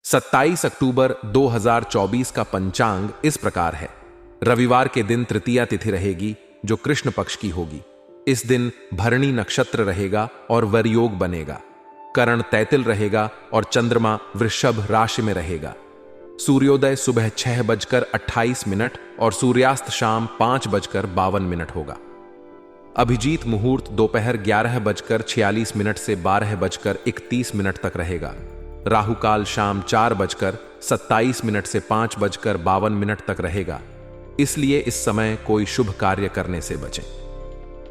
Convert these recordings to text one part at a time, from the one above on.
27 अक्टूबर 2024 का पंचांग इस प्रकार है। रविवार के दिन तृतीया तिथि रहेगी जो कृष्ण पक्ष की होगी। इस दिन भरणी नक्षत्र रहेगा और वरयोग बनेगा। करण तैतिल रहेगा और चंद्रमा वृषभ राशि में रहेगा। सूर्योदय सुबह 6:28 और सूर्यास्त शाम 5:52 होगा। अभिजीत मुहूर्त दोपहर 11:46 से 12:31 तक रहेगा। राहुकाल शाम 4:27 से 5:52 तक रहेगा। इसलिए इस समय कोई शुभ कार्य करने से बचें।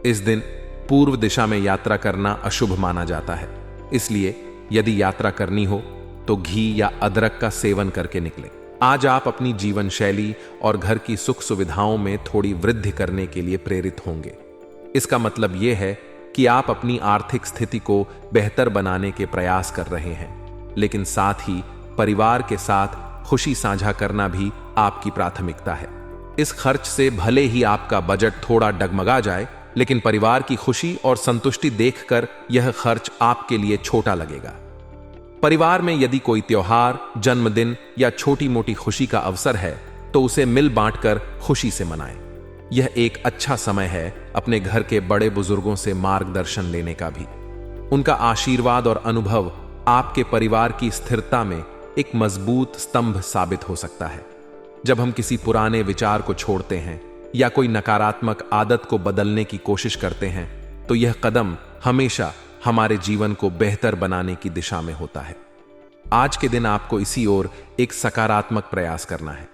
इस दिन पूर्व दिशा में यात्रा करना अशुभ माना जाता है, इसलिए यदि यात्रा करनी हो तो घी या अदरक का सेवन करके निकलें। आज आप अपनी जीवन शैली और घर की सुख सुविधाओं में थोड़ी वृद्धि करने के लिए प्रेरित होंगे। इसका मतलब यह है कि आप अपनी आर्थिक स्थिति को बेहतर बनाने के प्रयास कर रहे हैं, लेकिन साथ ही परिवार के साथ खुशी साझा करना भी आपकी प्राथमिकता है। इस खर्च से भले ही आपका बजट थोड़ा डगमगा जाए, लेकिन परिवार की खुशी और संतुष्टि देखकर यह खर्च आपके लिए छोटा लगेगा। परिवार में यदि कोई त्योहार, जन्मदिन या छोटी मोटी खुशी का अवसर है तो उसे मिल बांटकर खुशी से मनाएं। यह एक अच्छा समय है अपने घर के बड़े बुजुर्गों से मार्गदर्शन लेने का भी। उनका आशीर्वाद और अनुभव आपके परिवार की स्थिरता में एक मजबूत स्तंभ साबित हो सकता है। जब हम किसी पुराने विचार को छोड़ते हैं या कोई नकारात्मक आदत को बदलने की कोशिश करते हैं तो यह कदम हमेशा हमारे जीवन को बेहतर बनाने की दिशा में होता है। आज के दिन आपको इसी ओर एक सकारात्मक प्रयास करना है।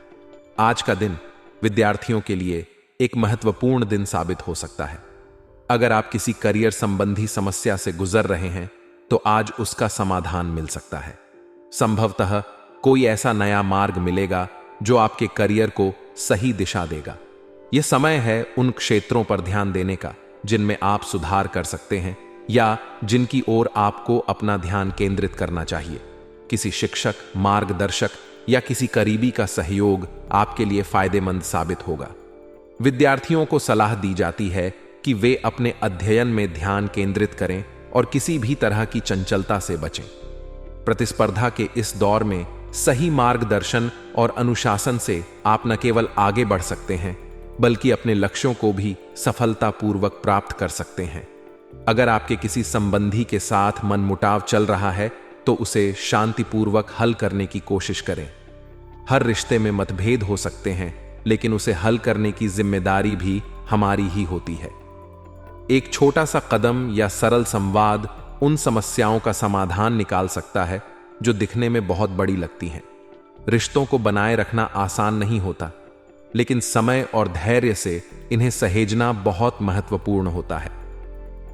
आज का दिन विद्यार्थियों के लिए एक महत्वपूर्ण दिन साबित हो सकता है। अगर आप किसी करियर संबंधी समस्या से गुजर रहे हैं तो आज उसका समाधान मिल सकता है। संभवतः कोई ऐसा नया मार्ग मिलेगा जो आपके करियर को सही दिशा देगा। यह समय है उन क्षेत्रों पर ध्यान देने का जिनमें आप सुधार कर सकते हैं या जिनकी ओर आपको अपना ध्यान केंद्रित करना चाहिए। किसी शिक्षक, मार्गदर्शक या किसी करीबी का सहयोग आपके लिए फायदेमंद साबित होगा। विद्यार्थियों को सलाह दी जाती है कि वे अपने अध्ययन में ध्यान केंद्रित करें और किसी भी तरह की चंचलता से बचें। प्रतिस्पर्धा के इस दौर में सही मार्गदर्शन और अनुशासन से आप न केवल आगे बढ़ सकते हैं बल्कि अपने लक्ष्यों को भी सफलतापूर्वक प्राप्त कर सकते हैं। अगर आपके किसी संबंधी के साथ मनमुटाव चल रहा है तो उसे शांतिपूर्वक हल करने की कोशिश करें। हर रिश्ते में मतभेद हो सकते हैं, लेकिन उसे हल करने की जिम्मेदारी भी हमारी ही होती है। एक छोटा सा कदम या सरल संवाद उन समस्याओं का समाधान निकाल सकता है जो दिखने में बहुत बड़ी लगती हैं। रिश्तों को बनाए रखना आसान नहीं होता, लेकिन समय और धैर्य से इन्हें सहेजना बहुत महत्वपूर्ण होता है।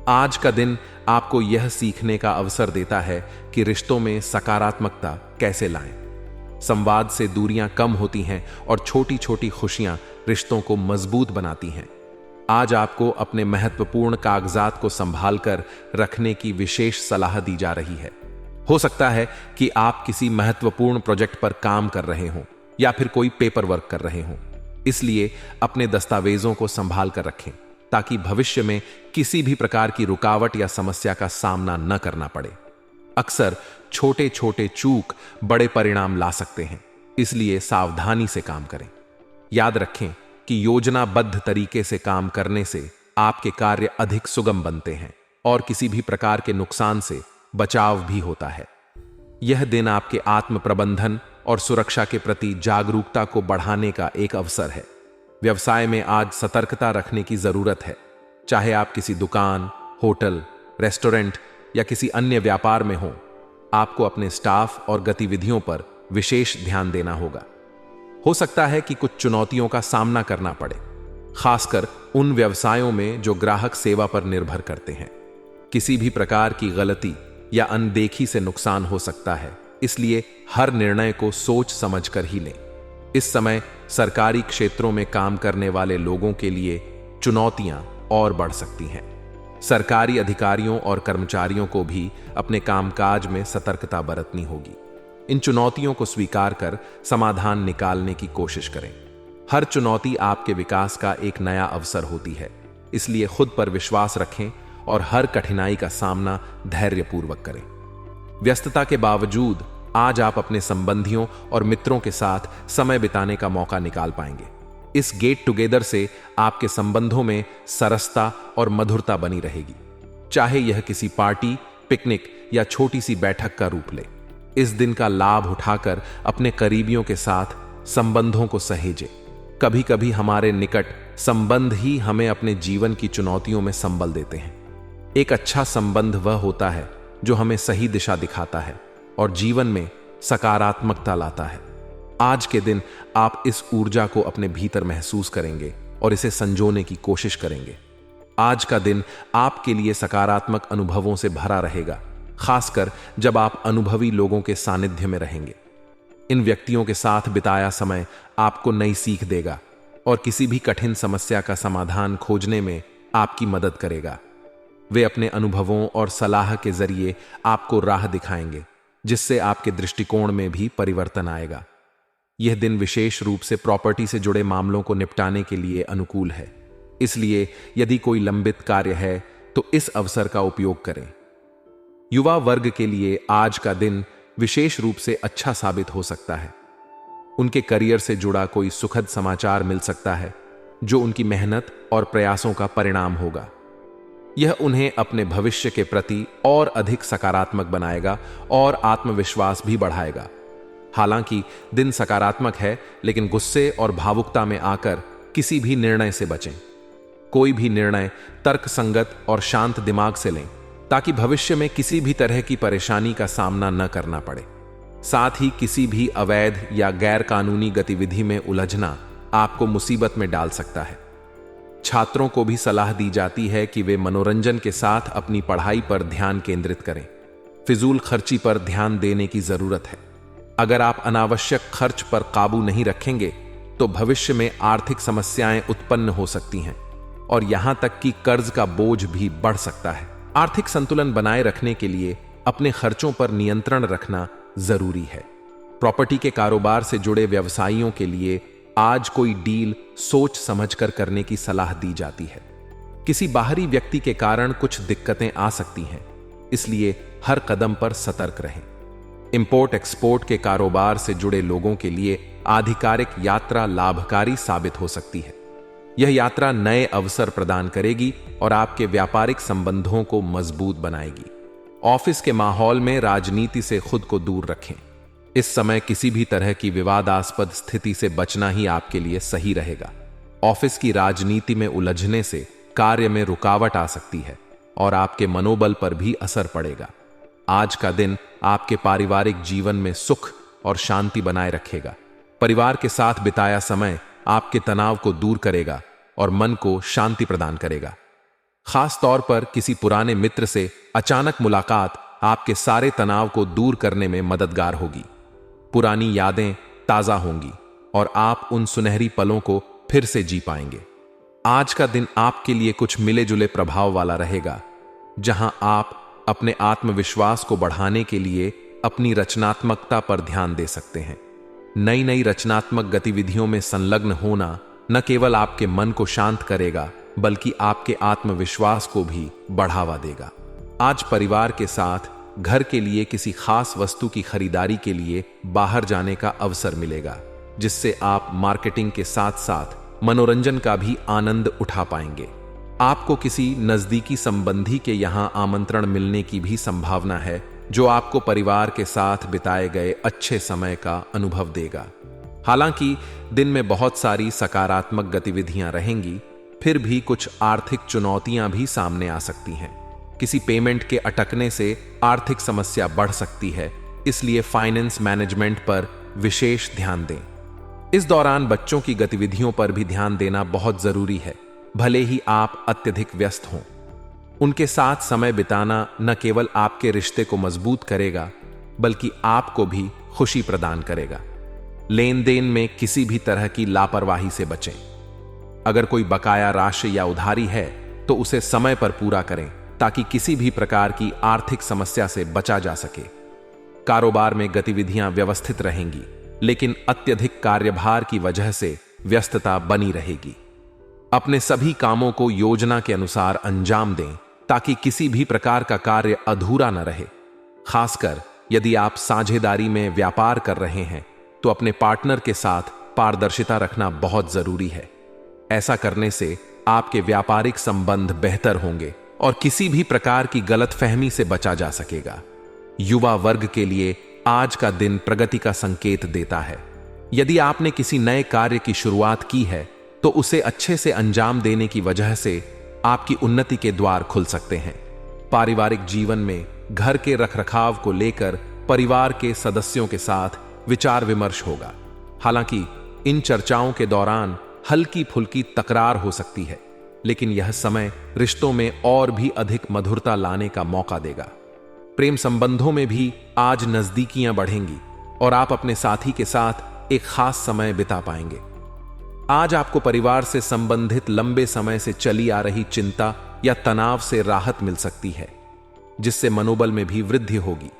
आज का दिन आपको यह सीखने का अवसर देता है कि रिश्तों में सकारात्मकता कैसे लाएं। संवाद से दूरियां कम होती हैं और छोटी छोटी खुशियां रिश्तों को मजबूत बनाती हैं। आज आपको अपने महत्वपूर्ण कागजात को संभाल कर रखने की विशेष सलाह दी जा रही है। हो सकता है कि आप किसी महत्वपूर्ण प्रोजेक्ट पर काम कर रहे हों या फिर कोई पेपर वर्क कर रहे हों। इसलिए अपने दस्तावेजों को संभाल कर रखें ताकि भविष्य में किसी भी प्रकार की रुकावट या समस्या का सामना न करना पड़े। अक्सर छोटे छोटे चूक बड़े परिणाम ला सकते हैं, इसलिए सावधानी से काम करें। याद रखें कि योजनाबद्ध तरीके से काम करने से आपके कार्य अधिक सुगम बनते हैं और किसी भी प्रकार के नुकसान से बचाव भी होता है। यह दिन आपके आत्म प्रबंधन और सुरक्षा के प्रति जागरूकता को बढ़ाने का एक अवसर है। व्यवसाय में आज सतर्कता रखने की जरूरत है। चाहे आप किसी दुकान, होटल, रेस्टोरेंट या किसी अन्य व्यापार में हों, आपको अपने स्टाफ और गतिविधियों पर विशेष ध्यान देना होगा। हो सकता है कि कुछ चुनौतियों का सामना करना पड़े, खासकर उन व्यवसायों में जो ग्राहक सेवा पर निर्भर करते हैं। किसी भी प्रकार की गलती या अनदेखी से नुकसान हो सकता है, इसलिए हर निर्णय को सोच समझकर ही लें। इस समय सरकारी क्षेत्रों में काम करने वाले लोगों के लिए चुनौतियां और बढ़ सकती हैं। सरकारी अधिकारियों और कर्मचारियों को भी अपने कामकाज में सतर्कता बरतनी होगी। इन चुनौतियों को स्वीकार कर समाधान निकालने की कोशिश करें। हर चुनौती आपके विकास का एक नया अवसर होती है, इसलिए खुद पर विश्वास रखें और हर कठिनाई का सामना धैर्यपूर्वक करें। व्यस्तता के बावजूद आज आप अपने संबंधियों और मित्रों के साथ समय बिताने का मौका निकाल पाएंगे। इस गेट टुगेदर से आपके संबंधों में सरसता और मधुरता बनी रहेगी, चाहे यह किसी पार्टी, पिकनिक या छोटी सी बैठक का रूप ले। इस दिन का लाभ उठाकर अपने करीबियों के साथ संबंधों को सहेजें। कभी कभी हमारे निकट संबंध ही हमें अपने जीवन की चुनौतियों में संबल देते हैं। एक अच्छा संबंध वह होता है जो हमें सही दिशा दिखाता है और जीवन में सकारात्मकता लाता है। आज के दिन आप इस ऊर्जा को अपने भीतर महसूस करेंगे और इसे संजोने की कोशिश करेंगे। आज का दिन आपके लिए सकारात्मक अनुभवों से भरा रहेगा, खासकर जब आप अनुभवी लोगों के सानिध्य में रहेंगे। इन व्यक्तियों के साथ बिताया समय आपको नई सीख देगा और किसी भी कठिन समस्या का समाधान खोजने में आपकी मदद करेगा। वे अपने अनुभवों और सलाह के जरिए आपको राह दिखाएंगे, जिससे आपके दृष्टिकोण में भी परिवर्तन आएगा। यह दिन विशेष रूप से प्रॉपर्टी से जुड़े मामलों को निपटाने के लिए अनुकूल है, इसलिए यदि कोई लंबित कार्य है तो इस अवसर का उपयोग करें। युवा वर्ग के लिए आज का दिन विशेष रूप से अच्छा साबित हो सकता है। उनके करियर से जुड़ा कोई सुखद समाचार मिल सकता है, जो उनकी मेहनत और प्रयासों का परिणाम होगा। यह उन्हें अपने भविष्य के प्रति और अधिक सकारात्मक बनाएगा और आत्मविश्वास भी बढ़ाएगा। हालांकि दिन सकारात्मक है, लेकिन गुस्से और भावुकता में आकर किसी भी निर्णय से बचें। कोई भी निर्णय तर्कसंगत और शांत दिमाग से लें, ताकि भविष्य में किसी भी तरह की परेशानी का सामना न करना पड़े। साथ ही किसी भी अवैध या गैर कानूनी गतिविधि में उलझना आपको मुसीबत में डाल सकता है। छात्रों को भी सलाह दी जाती है कि वे मनोरंजन के साथ अपनी पढ़ाई पर ध्यान केंद्रित करें। फिजूल खर्ची पर ध्यान देने की जरूरत है। अगर आप अनावश्यक खर्च पर काबू नहीं रखेंगे तो भविष्य में आर्थिक समस्याएं उत्पन्न हो सकती हैं और यहां तक कि कर्ज का बोझ भी बढ़ सकता है। आर्थिक संतुलन बनाए रखने के लिए अपने खर्चों पर नियंत्रण रखना जरूरी है। प्रॉपर्टी के कारोबार से जुड़े व्यवसायियों के लिए आज कोई डील सोच समझकर करने की सलाह दी जाती है। किसी बाहरी व्यक्ति के कारण कुछ दिक्कतें आ सकती हैं, इसलिए हर कदम पर सतर्क रहें। इंपोर्ट एक्सपोर्ट के कारोबार से जुड़े लोगों के लिए आधिकारिक यात्रा लाभकारी साबित हो सकती है। यह यात्रा नए अवसर प्रदान करेगी और आपके व्यापारिक संबंधों को मजबूत बनाएगी। ऑफिस के माहौल में राजनीति से खुद को दूर रखें। इस समय किसी भी तरह की विवादास्पद स्थिति से बचना ही आपके लिए सही रहेगा। ऑफिस की राजनीति में उलझने से कार्य में रुकावट आ सकती है और आपके मनोबल पर भी असर पड़ेगा। आज का दिन आपके पारिवारिक जीवन में सुख और शांति बनाए रखेगा। परिवार के साथ बिताया समय आपके तनाव को दूर करेगा और मन को शांति प्रदान करेगा। खास तौर पर किसी पुराने मित्र से अचानक मुलाकात आपके सारे तनाव को दूर करने में मददगार होगी। पुरानी यादें ताजा होंगी और आप उन सुनहरी पलों को फिर से जी पाएंगे। आज का दिन आपके लिए कुछ मिले जुले प्रभाव वाला रहेगा, जहां आप अपने आत्मविश्वास को बढ़ाने के लिए अपनी रचनात्मकता पर ध्यान दे सकते हैं। नई नई रचनात्मक गतिविधियों में संलग्न होना न केवल आपके मन को शांत करेगा, बल्कि आपके आत्मविश्वास को भी बढ़ावा देगा। आज परिवार के साथ घर के लिए किसी खास वस्तु की खरीदारी के लिए बाहर जाने का अवसर मिलेगा, जिससे आप मार्केटिंग के साथ साथ मनोरंजन का भी आनंद उठा पाएंगे। आपको किसी नजदीकी संबंधी के यहां आमंत्रण मिलने की भी संभावना है, जो आपको परिवार के साथ बिताए गए अच्छे समय का अनुभव देगा। हालांकि दिन में बहुत सारी सकारात्मक गतिविधियां रहेंगी, फिर भी कुछ आर्थिक चुनौतियां भी सामने आ सकती हैं। किसी पेमेंट के अटकने से आर्थिक समस्या बढ़ सकती है, इसलिए फाइनेंस मैनेजमेंट पर विशेष ध्यान दें। इस दौरान बच्चों की गतिविधियों पर भी ध्यान देना बहुत जरूरी है, भले ही आप अत्यधिक व्यस्त हों। उनके साथ समय बिताना न केवल आपके रिश्ते को मजबूत करेगा, बल्कि आपको भी खुशी प्रदान करेगा। लेन देन में किसी भी तरह की लापरवाही से बचें। अगर कोई बकाया राशि या उधारी है तो उसे समय पर पूरा करें, ताकि किसी भी प्रकार की आर्थिक समस्या से बचा जा सके। कारोबार में गतिविधियां व्यवस्थित रहेंगी, लेकिन अत्यधिक कार्यभार की वजह से व्यस्तता बनी रहेगी। अपने सभी कामों को योजना के अनुसार अंजाम दें, ताकि किसी भी प्रकार का कार्य अधूरा न रहे। खासकर यदि आप साझेदारी में व्यापार कर रहे हैं तो अपने पार्टनर के साथ पारदर्शिता रखना बहुत जरूरी है। ऐसा करने से आपके व्यापारिक संबंध बेहतर होंगे और किसी भी प्रकार की गलतफहमी से बचा जा सकेगा। युवा वर्ग के लिए आज का दिन प्रगति का संकेत देता है। यदि आपने किसी नए कार्य की शुरुआत की है तो उसे अच्छे से अंजाम देने की वजह से आपकी उन्नति के द्वार खुल सकते हैं। पारिवारिक जीवन में घर के रखरखाव को लेकर परिवार के सदस्यों के साथ विचार विमर्श होगा। हालांकि इन चर्चाओं के दौरान हल्की फुल्की तकरार हो सकती है, लेकिन यह समय रिश्तों में और भी अधिक मधुरता लाने का मौका देगा। प्रेम संबंधों में भी आज नजदीकियां बढ़ेंगी और आप अपने साथी के साथ एक खास समय बिता पाएंगे। आज आपको परिवार से संबंधित लंबे समय से चली आ रही चिंता या तनाव से राहत मिल सकती है, जिससे मनोबल में भी वृद्धि होगी।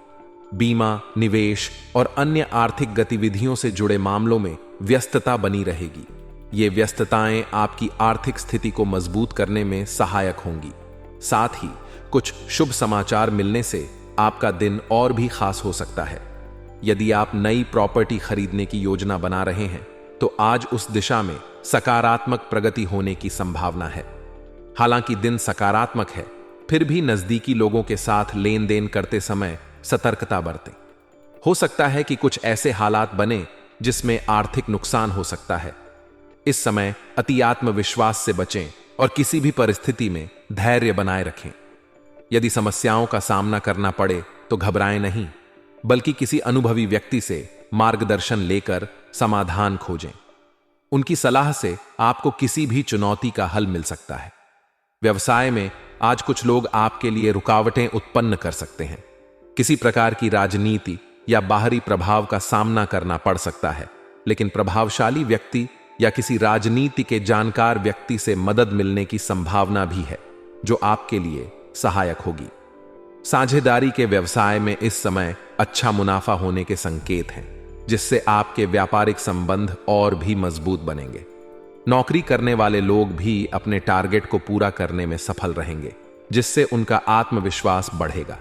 बीमा, निवेश और अन्य आर्थिक गतिविधियों से जुड़े मामलों में व्यस्तता बनी रहेगी। ये व्यस्तताएं आपकी आर्थिक स्थिति को मजबूत करने में सहायक होंगी। साथ ही कुछ शुभ समाचार मिलने से आपका दिन और भी खास हो सकता है। यदि आप नई प्रॉपर्टी खरीदने की योजना बना रहे हैं तो आज उस दिशा में सकारात्मक प्रगति होने की संभावना है। हालांकि दिन सकारात्मक है, फिर भी नजदीकी लोगों के साथ लेन देन करते समय सतर्कता बरतें। हो सकता है कि कुछ ऐसे हालात बने जिसमें आर्थिक नुकसान हो सकता है। इस समय अति आत्मविश्वास से बचें और किसी भी परिस्थिति में धैर्य बनाए रखें। यदि समस्याओं का सामना करना पड़े तो घबराएं नहीं, बल्कि किसी अनुभवी व्यक्ति से मार्गदर्शन लेकर समाधान खोजें। उनकी सलाह से आपको किसी भी चुनौती का हल मिल सकता है। व्यवसाय में आज कुछ लोग आपके लिए रुकावटें उत्पन्न कर सकते हैं। किसी प्रकार की राजनीति या बाहरी प्रभाव का सामना करना पड़ सकता है, लेकिन प्रभावशाली व्यक्ति या किसी राजनीति के जानकार व्यक्ति से मदद मिलने की संभावना भी है, जो आपके लिए सहायक होगी। साझेदारी के व्यवसाय में इस समय अच्छा मुनाफा होने के संकेत हैं, जिससे आपके व्यापारिक संबंध और भी मजबूत बनेंगे। नौकरी करने वाले लोग भी अपने टारगेट को पूरा करने में सफल रहेंगे, जिससे उनका आत्मविश्वास बढ़ेगा।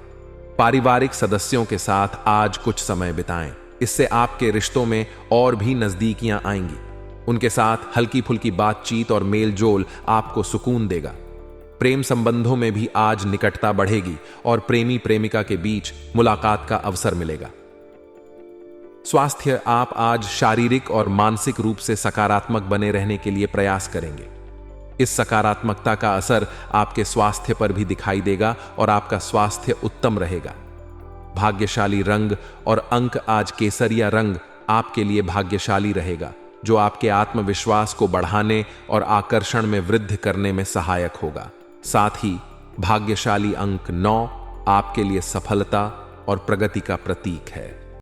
पारिवारिक सदस्यों के साथ आज कुछ समय बिताएं, इससे आपके रिश्तों में और भी नजदीकियां आएंगी। उनके साथ हल्की फुल्की बातचीत और मेलजोल आपको सुकून देगा। प्रेम संबंधों में भी आज निकटता बढ़ेगी और प्रेमी प्रेमिका के बीच मुलाकात का अवसर मिलेगा। स्वास्थ्य, आप आज शारीरिक और मानसिक रूप से सकारात्मक बने रहने के लिए प्रयास करेंगे। इस सकारात्मकता का असर आपके स्वास्थ्य पर भी दिखाई देगा और आपका स्वास्थ्य उत्तम रहेगा। भाग्यशाली रंग और अंक आज केसरिया रंग आपके लिए भाग्यशाली रहेगा, जो आपके आत्मविश्वास को बढ़ाने और आकर्षण में वृद्धि करने में सहायक होगा। साथ ही भाग्यशाली अंक 9 आपके लिए सफलता और प्रगति का प्रतीक है।